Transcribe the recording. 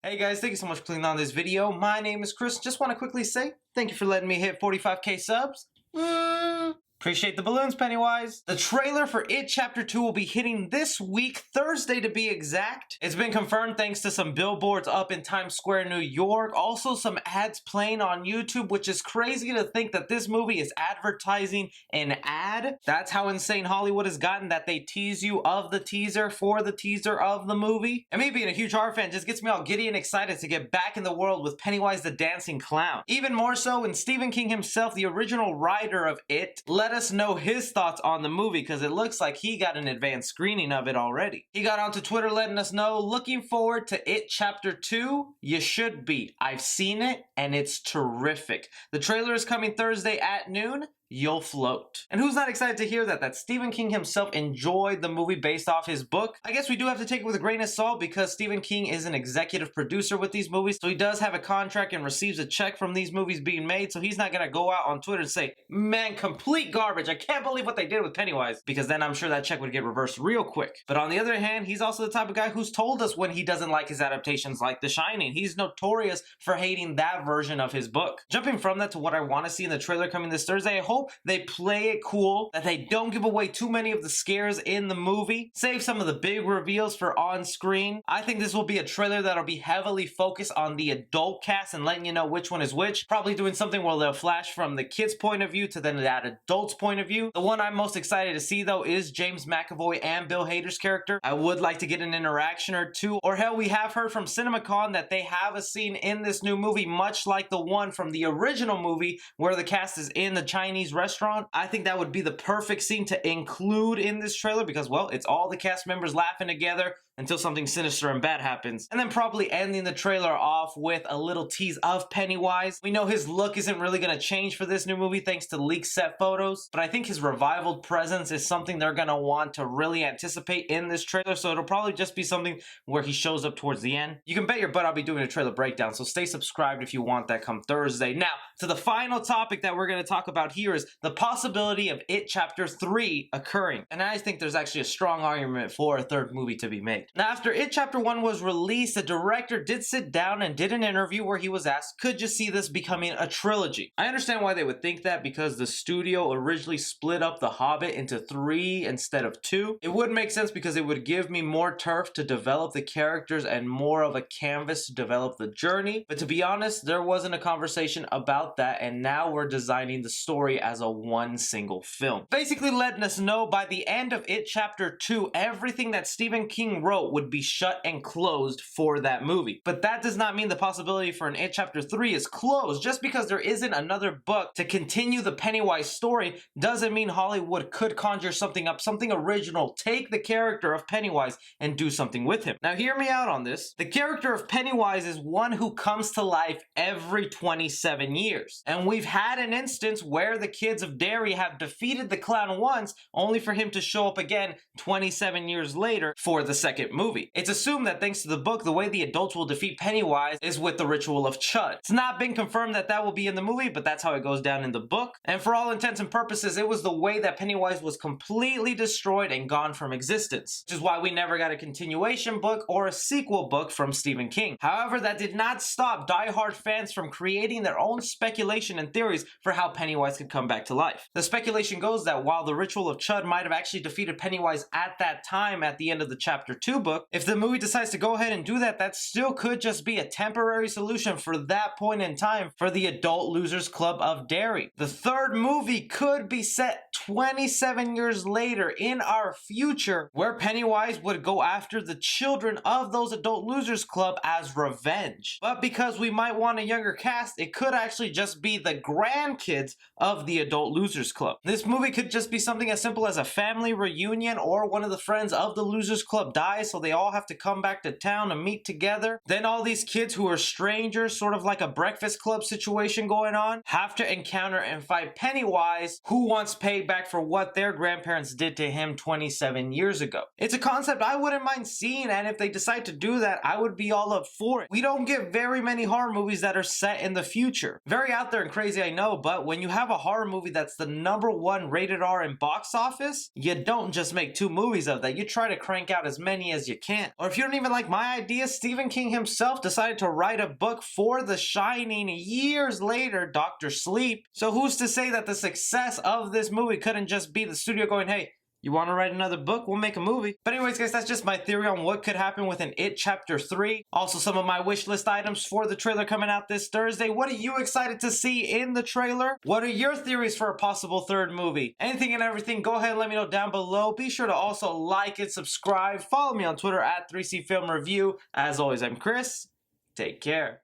Hey guys, thank you so much for clicking on this video. My name is Chris. Just want to quickly say thank you for letting me hit 45k subs. Appreciate the balloons, Pennywise. The trailer for It Chapter 2 will be hitting this week, Thursday to be exact. It's been confirmed thanks to some billboards up in Times Square, New York. Also some ads playing on YouTube, which is crazy to think that this movie is advertising an ad. That's how insane Hollywood has gotten, that they tease you of the teaser for the teaser of the movie. And me being a huge horror fan just gets me all giddy and excited to get back in the world with Pennywise the Dancing Clown. Even more so when Stephen King himself, the original writer of It, let us know his thoughts on the movie because it looks like he got an advanced screening of it already. He got onto Twitter letting us know, looking forward to It Chapter 2. You should be. I've seen it and it's terrific. The trailer is coming Thursday at noon. You'll float. And who's not excited to hear that Stephen King himself enjoyed the movie based off his book? I guess we do have to take it with a grain of salt because Stephen King is an executive producer with these movies, so he does have a contract and receives a check from these movies being made, so he's not gonna go out on Twitter and say, man, complete garbage, I can't believe what they did with Pennywise, because then I'm sure that check would get reversed real quick. But on the other hand, he's also the type of guy who's told us when he doesn't like his adaptations like The Shining. He's notorious for hating that version of his book. Jumping from that to what I want to see in the trailer coming this Thursday, I hope they play it cool, that they don't give away too many of the scares in the movie, save some of the big reveals for on screen. I think this will be a trailer that'll be heavily focused on the adult cast and letting you know which one is which, probably doing something where they'll flash from the kid's point of view to then that adult's point of view. The one I'm most excited to see though is James McAvoy and Bill Hader's character. I would like to get an interaction or two, or hell, we have heard from CinemaCon that they have a scene in this new movie much like the one from the original movie where the cast is in the Chinese restaurant. I think that would be the perfect scene to include in this trailer because, well, it's all the cast members laughing together until something sinister and bad happens. And then probably ending the trailer off with a little tease of Pennywise. We know his look isn't really going to change for this new movie thanks to leaked set photos, but I think his revival presence is something they're going to want to really anticipate in this trailer, so it'll probably just be something where he shows up towards the end. You can bet your butt I'll be doing a trailer breakdown, so stay subscribed if you want that come Thursday. Now, to the final topic that we're going to talk about here is the possibility of It Chapter 3 occurring. And I think there's actually a strong argument for a third movie to be made. Now, after It Chapter 1 was released, the director did sit down and did an interview where he was asked, could you see this becoming a trilogy? I understand why they would think that because the studio originally split up The Hobbit into 3 instead of 2. It would make sense because it would give me more turf to develop the characters and more of a canvas to develop the journey. But to be honest, there wasn't a conversation about that, and now we're designing the story as a one single film. Basically letting us know by the end of It Chapter 2, everything that Stephen King wrote would be shut and closed for that movie. But that does not mean the possibility for an It Chapter 3 is closed. Just because there isn't another book to continue the Pennywise story doesn't mean Hollywood could conjure something up, something original, take the character of Pennywise and do something with him. Now hear me out on this. The character of Pennywise is one who comes to life every 27 years. And we've had an instance where the kids of Derry have defeated the clown once, only for him to show up again 27 years later for the second movie. It's assumed that thanks to the book, the way the adults will defeat Pennywise is with the ritual of Chud. It's not been confirmed that that will be in the movie, but that's how it goes down in the book. And for all intents and purposes, it was the way that Pennywise was completely destroyed and gone from existence, which is why we never got a continuation book or a sequel book from Stephen King. However, that did not stop die-hard fans from creating their own speculation and theories for how Pennywise could come back to life. The speculation goes that while the ritual of Chud might have actually defeated Pennywise at that time at the end of the Chapter 2 book, if the movie decides to go ahead and do that, that still could just be a temporary solution for that point in time for the Adult Losers Club of Derry. The third movie could be set 27 years later in our future, where Pennywise would go after the children of those Adult Losers Club as revenge. But because we might want a younger cast, it could actually just be the grandkids of the Adult Losers Club. This movie could just be something as simple as a family reunion, or one of the friends of the Losers Club dies, so they all have to come back to town and meet together. Then all these kids who are strangers, sort of like a Breakfast Club situation going on, have to encounter and fight Pennywise, who wants payback for what their grandparents did to him 27 years ago. It's a concept I wouldn't mind seeing, and if they decide to do that, I would be all up for it. We don't get very many horror movies that are set in the future. Very out there and crazy, I know, but when you have a horror movie that's the #1 rated R in box office, you don't just make 2 movies of that. You try to crank out as many as you can. Or if you don't even like my idea, Stephen King himself decided to write a book for The Shining years later, Dr. Sleep. So who's to say that the success of this movie couldn't just be the studio going, hey, you want to write another book? We'll make a movie. But anyways, guys, that's just my theory on what could happen with an It Chapter 3. Also, some of my wish list items for the trailer coming out this Thursday. What are you excited to see in the trailer? What are your theories for a possible third movie? Anything and everything, go ahead and let me know down below. Be sure to also like and subscribe. Follow me on Twitter at 3C Film Review. As always, I'm Chris. Take care.